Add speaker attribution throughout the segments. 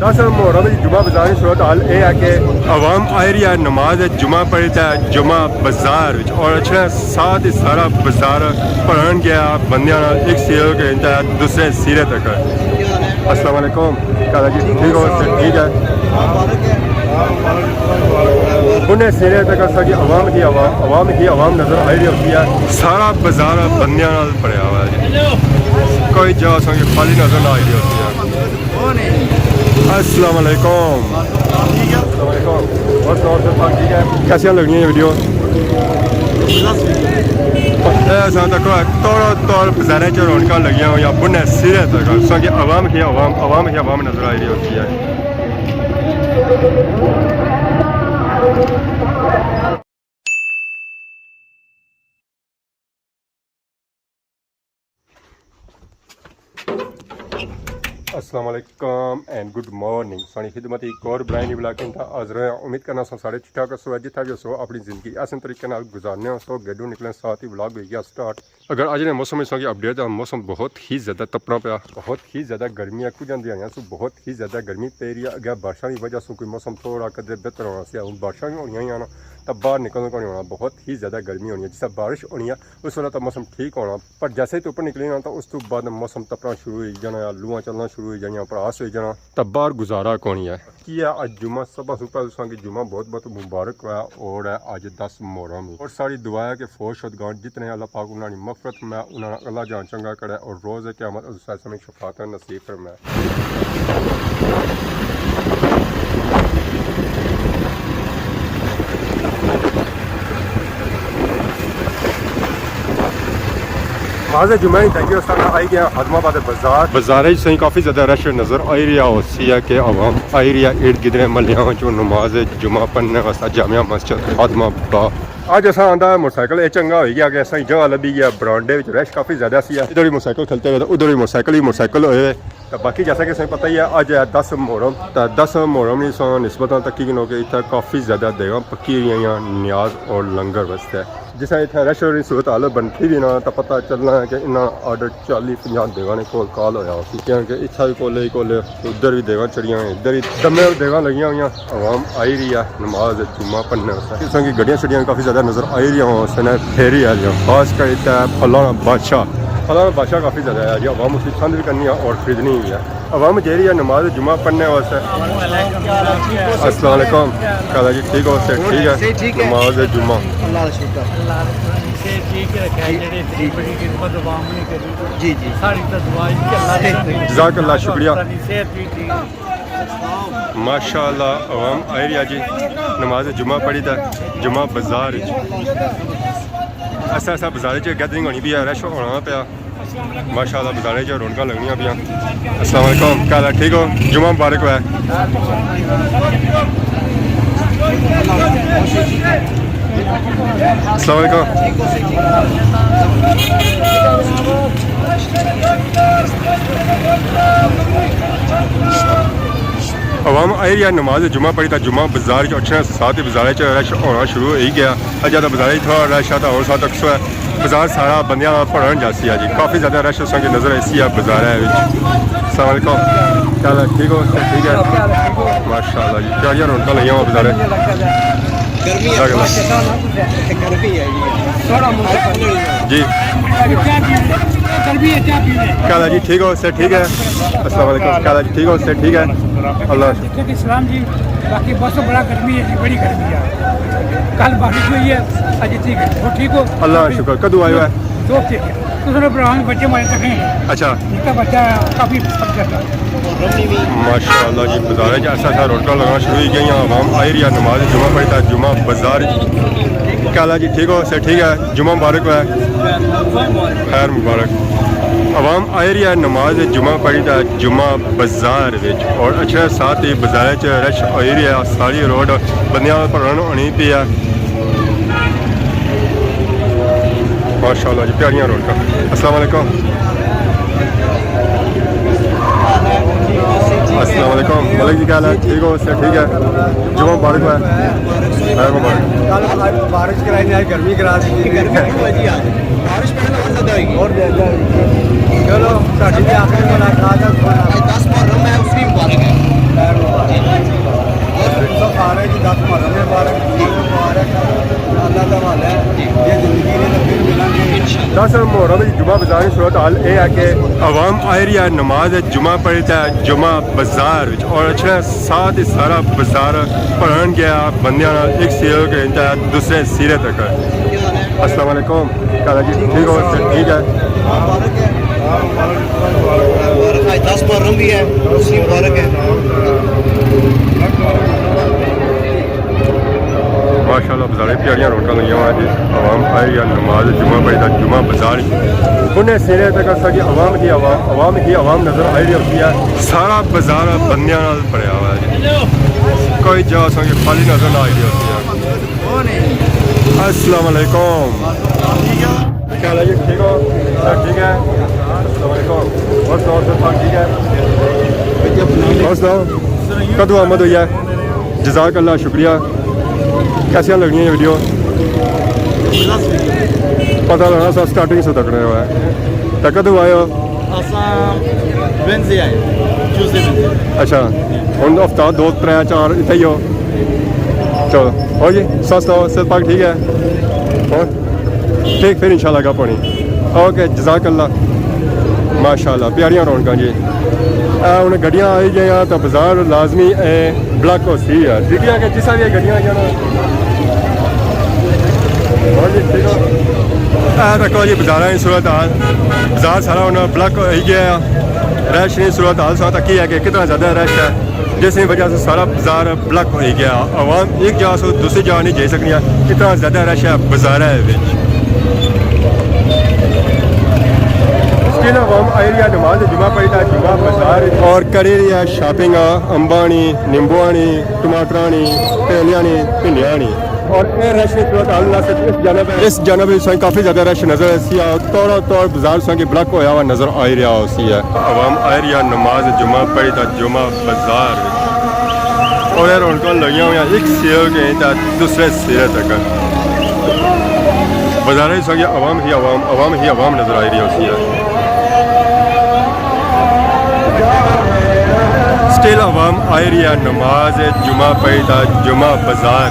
Speaker 1: 10 محرم کی جمعہ بازار کی صورت حال یہ ہے کہ عوام آ رہی ہے نماز جمعہ پڑھتا ہے جمعہ بازار اور اچھا ساتھ ہی سارا بازار پڑھن گیا بندیاں ایک سیرے کے انتہا دوسرے سیرے تک. السلام علیکم کالا جی ٹھیک ہو ٹھیک ہے انہیں سیرے تک ساری عوام ہی عوام نظر آ رہی ہوتی ہے. سارا بازار بندیاں پڑیا ہوا ہے جی کوئی جگہ سنگی خالی نظر نہ آ رہی ہوتی ہے. السلام علیکم. السلام علیکم اور سناؤ سر ٹھیک ہے کیسے لگنی ہے ویڈیو ایسا تک توڑ بازاریں چ رونقاں لگی ہوں یا بنے سرے تک سنگی عوام ہی عوام نظر آ رہی ہوتی ہے. السلام علیکم اینڈ گڈ مارننگ سانی خدمت ایک اور برائنی بلاکنگ تھا حاضر ہیں. امید کرنا سو سارے ٹھیک ٹھاک سو جتنا بھی سو اپنی زندگی ایسے طریقے نال گزارنے ہو سو گڈو نکلیں ساتھ ہی بلاگ ہوئی گیا سٹارٹ. اگر اج نے موسم سو کی اپڈیٹ ہے موسم بہت ہی زیادہ تپنا پیا بہت ہی زیادہ گرمی ہے کچھ آئی سو بہت ہی زیادہ گرمی پی رہی ہے. اگر بارشوں کی وجہ سے کوئی موسم تھوڑا قدرے بہتر ہونا سی ہوں بارشاں بھی ہونی آنا تب باہر نکلنے کو نہیں ہونا بہت ہی زیادہ گرمی ہونی ہے. جس طرح بارش ہونی ہے اس وقت موسم ٹھیک ہونا پر جیسے ہی تو اوپر نکلی نا تو اس تو بعد موسم تپنا شروع ہوئی جانا لوہاں چلنا شروع ہوئی جائیں پراس ہوئی جانا تب باہر گزارا کونی ہے. کیا اج جمعہ صبح صبح کی جمعہ بہت بہت مبارک ہوا اور ہے اج 10 محرم اور ساری دعا ہے کہ فوج شدگان جتنے اللہ پاک انہوں نے مغفرت میں انہوں نے اللہ جان چنگا کرے اور روز قیامت اس میں شفاعت نصیب فرمائے. واضح جمعہ تھینک یو سر آئی گیا حدم آباد بازار سے کافی زیادہ رش نظر آئی رہا ہوتی ہے کہ عوام آئی رہی ہے ارد گرد محلیاں جو نماز جمعہ پڑھنے واسطے جامعہ مسجد حدم آباد. اج اصا آتا موٹر سائیکل یہ چنگا ہوئی گیا کہ اصل جگہ لبھی گیا برانڈے رش کافی زیادہ سی ادھر بھی موٹر سائیکل کھلتے ہوئے ادھر بھی موٹر سائیکل ہوئے تو باقی جیسا کہ سب پتہ ہی ہے اج ہے 10 محرم تو 10 محرم ہی سو نسبت تقریباً ہو کے اتنا کافی زیادہ دیگاں پکی ہوئی ہیں نیاز اور لنگر واسطے. جس طرح اتنے ریسٹورینٹ کی صورت حال بنتی بھی نہ تو پتہ چلنا ہے کہ انہیں آرڈر 40-50 دیگاں کول کال ہوا ہوتی کیونکہ اتنا بھی کولے کولے ادھر بھی دیگاں چڑیاں ہیں ادھر ہی دمے دیگاں لگیاں ہوئی عوام آئی رہی ہے نماز جمعہ پڑھنے واسطے. اس کی گڈیاں شڑیاں کافی زیادہ نظر آئی رہی ہوں اس نے پھیری آ رہی خاص کر فلاں بادشاہ کافی زیادہ ہے جی عوام اس کی پسند بھی کرنی ہے اور خریدنی بھی ہے. عوام جی رہی ہے نماز جمعہ پڑھنے واسطے. السلام علیکم کالا جی ٹھیک ہو ٹھیک ہے نماز جمعہ جزاک اللہ شکریہ ماشاء اللہ. عوام آئی رہی ہے جی نماز جمعہ پڑھی تھا جمعہ بازار ایسا بازار گیدرنگ ہونی بھی ہے رش ہونا پیا ماشاء اللہ بازار رونقاں لگنی پیا. السلام علیکم کیا ٹھیک ہو جمعہ مبارک ہوا ہے. السلام علیکم. عوام آئی رہی ہے نماز جمعہ پڑھی تھا جمعہ بازار اچھا ساتھ ہی بازار رش ہونا شروع ہو ہی گیا. زیادہ بازار تھوڑا رش آتا اور ساتھ اکثر ہے بازار سارا بندیاں پڑھن جاسی ہے جی کافی زیادہ رش اس کی نظر ایسی ہے بازار ہے. السلام علیکم کیا ٹھیک ہو ٹھیک ہے ماشاء اللہ جی پیاریاں رونقاں لگی ہوں بازار جی کالا جی ٹھیک ہو سر ٹھیک ہے. السلام علیکم کالا جی ٹھیک ہو سر ٹھیک ہے اللہ
Speaker 2: السلام جی. باقی بہت بڑا گرمی ہے بڑی گرمی ہے کل بارش ہوئی ہے اج ٹھیک ہے وہ ٹھیک ہو
Speaker 1: اللہ شکر. کدو آئے ہوا ہے
Speaker 2: دو ٹھیک ہے دوسرے پروگرام میں بچے مارے تک ہیں
Speaker 1: اچھا
Speaker 2: ان کا بچہ کافی پسند کرتا ہے
Speaker 1: ماشاء اللہ جی بازار ایسا رونقاں لگنا شروع ہو گئی ہیں. عوام آئی رہی ہے نماز جمعہ پڑھتا ہے جمعہ بازار. کالا جی ٹھیک ہو سر ٹھیک ہے جمعہ مبارک ہوا ہے خیر مبارک. عوام آئی رہی ہے نماز جمعہ پڑھی تھا جمعہ بازار اور اچھا ساتھ ہی بازار رش ہوئی رہی ہے ساری روڈ بندیاں پڑھن ہونی پی ہے ماشاء اللہ جی پیاریاں رونقاں. السلام علیکم السلام علیکم ملک جی کیا حال ہے ٹھیک ہو سر ٹھیک ہے جمعہ مبارک ہوا ہے خیر مبارک.
Speaker 3: بارش کرائی نہیں گرمی کرا دی بارش اور چلو ساڈی بھی آخری ملاقات ہے 10 محرم ہے اس بھی مبارک ہے
Speaker 1: خلاصہ محرم جمعہ بازار کی صورت حال یہ ہے کہ عوام آئی رہی ہے نماز جمعہ پڑھتا ہے جمعہ بازار اور اچھا ساتھ ہی سارا بازار پڑھن گیا بندیاں ایک سیرے کے انتہا دوسرے سیرے تک. السلام علیکم کہا جی ٹھیک ہو ٹھیک ہے.
Speaker 3: آج 10 محرم بھی ہے اسی مبارک ہے.
Speaker 1: ماشاء اللہ بازار پیاریاں رونقاں لگی ہوئی جی عوام آئی ہے نماز جمعہ پڑھتا جمعہ بازار انہیں سیرے تک کہ عوام ہی عوام نظر آئی رہی ہوتی ہے. سارا بازار بندیاں نال بھریا ہوا ہے جی کوئی جا سکے خالی نظر نہ آئی رہی ہوتی ہے. السلام علیکم کیا حال ہے جی ٹھیک ہو سر ٹھیک ہے. السلام علیکم اور سناؤ سر صاحب ٹھیک ہے اور سناؤ کدو آمد ہوئی ہے. جزاک اللہ شکریہ. کیسے لگنی ہے یہ ویڈیو پتہ لگنا سر سٹارٹنگ سے تکنے ہوا ہے تو کدو آئے ہو. اچھا ہوں ہفتہ 2 3 4 اتنے ہی ہو. چلو ہو جی سستا ہو صحت پاک ٹھیک ہے ٹھیک پھر انشاءاللہ گپ ہونی. اوکے جزاک اللہ ماشاء اللہ پیاریاں رونقاں جی. ہوں گڈیاں آئی گئی تو بازار لازمی بلاک ہو سی ہے ٹھیک ہے کہ جس بھی گڈیاں آئی جی ٹھیک ہو رکھو جی بازار کی صورت حال بازار سارا ہوں بلاک ہو گیا. رش کی صورت حال ساتھ تک ہے کہ کتنا زیادہ رش ہے جس کی وجہ سے سارا بازار بلاک ہو گیا. عوام ایک جگہ سے دوسری جگہ نہیں جا سکنی اتنا زیادہ رش ہے بازار عوام آئی رہی ہے نماز جمعہ پڑھتا ہے جمعہ بازار اور کری رہی ہے شاپنگ امبانی نیمبوانی ٹماٹرانی تیلیانی پنڈیانی. اور یہ رش کی صورت حال نہ صرف اس جانب سے کافی زیادہ رش نظر آتی ہے توڑ بازار سے کہ بلاک ہوا ہوا نظر آئی رہا ہوتی ہے. عوام آئی رہی ہے نماز جمعہ پڑھتا جمعہ بازار اور یہ رونقاں لگی ہوئی ہیں ایک سیرے کے دوسرے سیرے تک. بازار سے کہ عوام ہی عوام نظر آئی رہی ہوتی ہے. سٹل عوام آئی رہی ہے نماز جمعہ پڑھتا جمعہ بازار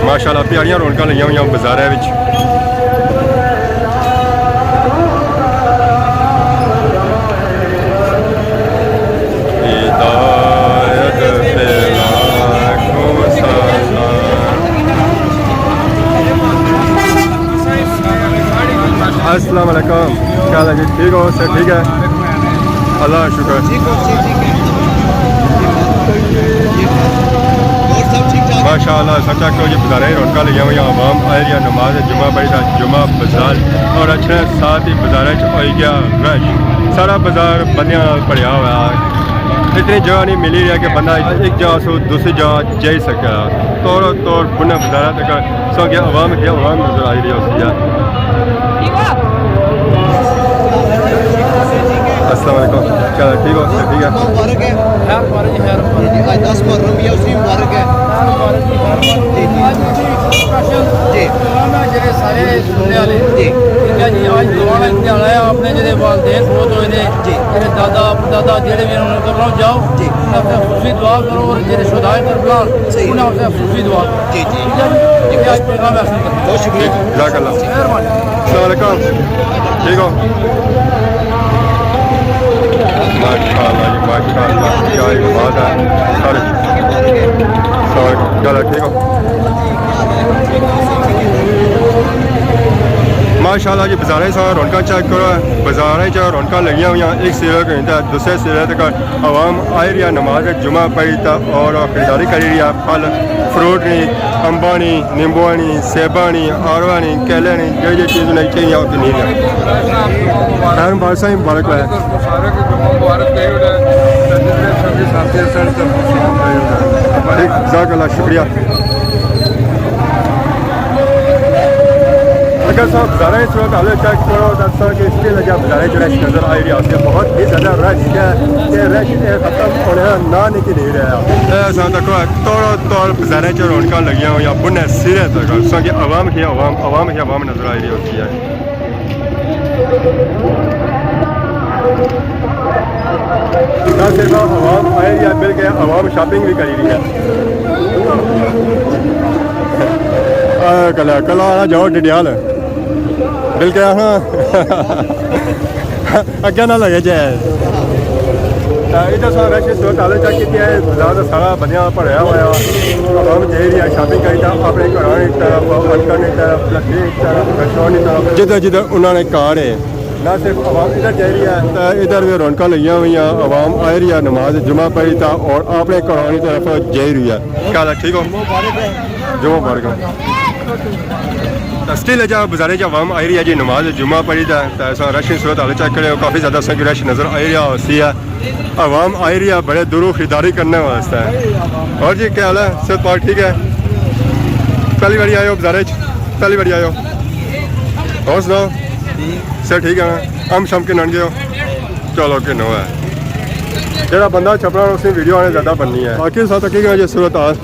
Speaker 1: ماشاء اللہ پیاریاں رونقاں لگی ہوئی ہیں بازار السلام علیکم کیا حال ہے جی ٹھیک ہو سر ٹھیک ہے اللہ شکر. ماشاء اللہ سب چیک کرو جی بازار رونقاں لگی ہوئی ہیں عوام آئی رہی ہے نماز جمعہ پڑھتا جمعہ بازار اور اچھا ساتھ ہی بازار ہوئی گیا رش سارا بازار بندیاں بھریا ہوا ہے. اتنی جگہ نہیں ملی رہی ہے کہ بندہ ایک جگہ سے دوسری جگہ جا سکا توڑ بنا بازار تک سو کہ عوام ہی عوام نظر آئی رہی ہوتی ہے. السلام علیکم کیا ٹھیک ہو ٹھیک ہے
Speaker 3: مبارک ہے آج 10 محرم بھی ہے اسی مبارک ہے.
Speaker 2: جی سارے سننے والے ٹھیک ہے جی آج دعا کا امتحان ہے آپ نے جڑے والدین بہت ہوئے نے میرے دادا جڑے بھی انہوں نے کرنا جاؤ
Speaker 3: جی
Speaker 2: خصوصی دعا کرو اور جڑے شہدائے کربلا انہیں خصوصی دعا
Speaker 3: جی جی
Speaker 2: ٹھیک ہے جی آج پیغام حاصل کریں.
Speaker 3: بہت شکریہ
Speaker 1: جزاک اللہ.
Speaker 2: مہربانی.
Speaker 1: السلام علیکم ٹھیک ہو ماشاء اللہ جی ماشاء اللہ کیا ایک بات ہے سارے چلو ٹھیک ہو ماشاء اللہ جی بازار سے رونقاں چیک کرو بازار رونقاں لگی ہوئی ہیں ایک سیرے کے دوسرے سیرے تک عوام آئی رہی ہے نماز جمعہ پڑھتا اور خریداری کری رہی ہے پھل فروٹ نہیں امبانی نیمبوانی سیبانی آروانی کیلے نہیں جو چیز نہیں چاہیے وہ نہیں ہے. خیر مبارک صاحب مبارک ہے جزاک اللہ شکریہ. اگر صاحب بازار صورت حال چیک کرو تو کہ اس کے لگا بازار رش نظر آئی رہی ہے بہت ہی زیادہ رش ہے کہ رش ختم ہونے نہ نکل نہیں رہا. ایسا دیکھو توڑ بازار رونقاں لگی ہوئی ہیں بنے سرے تک سو کہ عوام ہی عوام نظر آئی رہی ہوتی ہے. نہ صرف عوام آئی رہی ہے بلکہ عوام شاپنگ بھی کری رہی ہے. کل آنا جاؤ ڈڈیال دل کیا ہاں اگے نہ لگے جائے ادھر سا رش صورت حال چیک کی ہے بازار سارا بنیا پڑیا ہوا عوام جی رہی ہے شاپنگ کری تھا اپنے گھروں کی طرف انکل کی طرف لکی کی طرف ریسٹورینٹ کی طرف جدھر جدھر انہوں نے کار ہے نہ صرف عوام ادھر جا رہی ہے تو ادھر بھی رونقیں لگی ہوئی ہیں عوام آ رہی ہے نماز جمعہ پڑھی تھا اور اپنے گھروں کی طرف جا رہی ہے کیا حال ہے ٹھیک ہو جمعہ مبارک اسٹل ہے جہاں بازار عوام آ رہی ہے جی نماز جمعہ پڑھی تھا تو ایسا رش صورت حال چیک کرے کافی زیادہ سنگ رش نظر آ رہی ہے سی ہے عوام آ رہی ہے بڑے دوروں خریداری کرنے واسطے اور جی کیا حال ہے صحت پاک ٹھیک ہے پہلی باری آئے ہو بازار پہلی باری آئے ہو اور سناؤ سر ٹھیک ہے ام شام کے نن گئے ہو چلو کہ نو ہے جہاں بندہ چھپنا اس نے ویڈیو آنے زیادہ بننی ہے باقی ساتھ کی جی صورت حال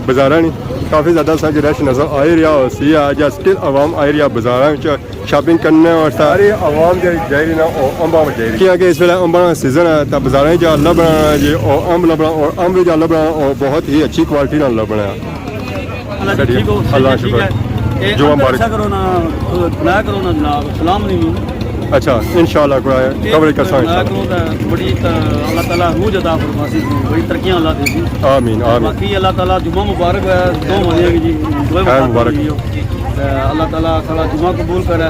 Speaker 1: بازار نہیں کافی زیادہ سنگ رش نظر آ رہی ہے سی ہے جا اسٹل عوام آ رہی ہے بازار شاپنگ کرنے اور ساری عوام جی جا رہی نا وہ امبا میں جا رہی کیونکہ اس ویلے امبا کا سیزن ہے تو بازار جا لبنا جی اور امب لبنا اور امب جا لبنا اور بہت ہی اچھی کوالٹی نہ لبنا اللہ شکر جمعہ مبارک
Speaker 3: سلام نہیں
Speaker 1: اچھا انشاءاللہ کوریج کر سکتے
Speaker 3: بڑی اللہ تعالیٰ روز عطا فرماسی بڑی ترقیاں اللہ دے
Speaker 1: آمین آمین
Speaker 3: باقی اللہ تعالیٰ جمعہ مبارک ہے دو مہینے کی جی
Speaker 1: خیر مبارک
Speaker 3: اللہ تعالیٰ سارا جمعہ قبول کرے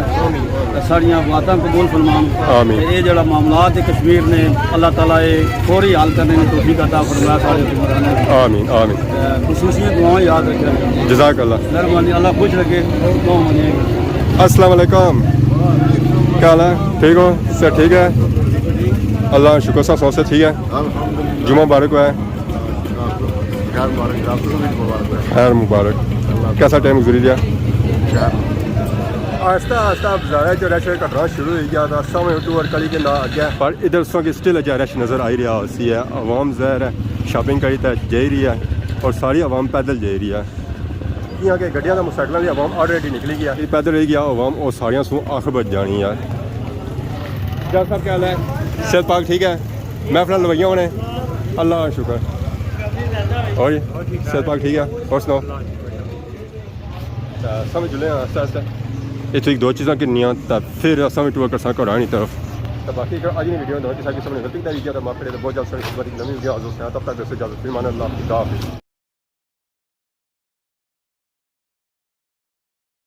Speaker 3: ساڑیاں باتاں قبول فرمان
Speaker 1: آمین
Speaker 3: یہ جڑا معاملات ہے کشمیر نے اللہ تعالیٰ یہ فوری حل کرنے میں توفیق عطا فرمایا سارے حکمرانوں
Speaker 1: آمین آمین
Speaker 3: خصوصی دعائیں یاد رکھیں
Speaker 1: جزاک اللہ
Speaker 3: مہربانی اللہ خوش رکھے دو مہینے
Speaker 1: السلام علیکم کیا حال ہے ٹھیک ہو سر ٹھیک ہے اللہ کا شکر صاحب سے ٹھیک ہے جمعہ مبارک ہوا ہے خیر مبارک کیسا ٹائم گزری دیا آہستہ آہستہ بازار جو رش کٹنا شروع ہو گیا تھا سامنے ٹور کلی کے نہ آگیا پر ادھر سو کی اسٹل جو رش نظر آئی رہا سی ہے عوام ظاہر ہے شاپنگ کری تھا جا رہی ہے اور ساری عوام پیدل جا رہی ہے یہاں کے گڈیاں کا موٹرسائیکل کی عوام آلریڈی نکلی گیا پیدل رہ گیا عوام اور ساریاں سو آخر بچ جانی ہے جا صاحب کیا حال ہے صحت پاک ٹھیک ہے محفل لوائیاں ہونے اللہ کا شکر اور جی صحت پاک ٹھیک ہے اور سناؤ سمجھ لیں آہستہ آہستہ یہ تو ایک دو چیزاں کنیاں پھر سمجھ ٹور کر سکا رانی طرف تو باقی آج نہیں ویڈیو دو چیزیں سب نے غلطی کری کیا تو معاف کرے تو بہت جلد سے نئی ویڈیو حاضر سے تب تک دوستوں اجازت فرمان اللہ خدا حافظ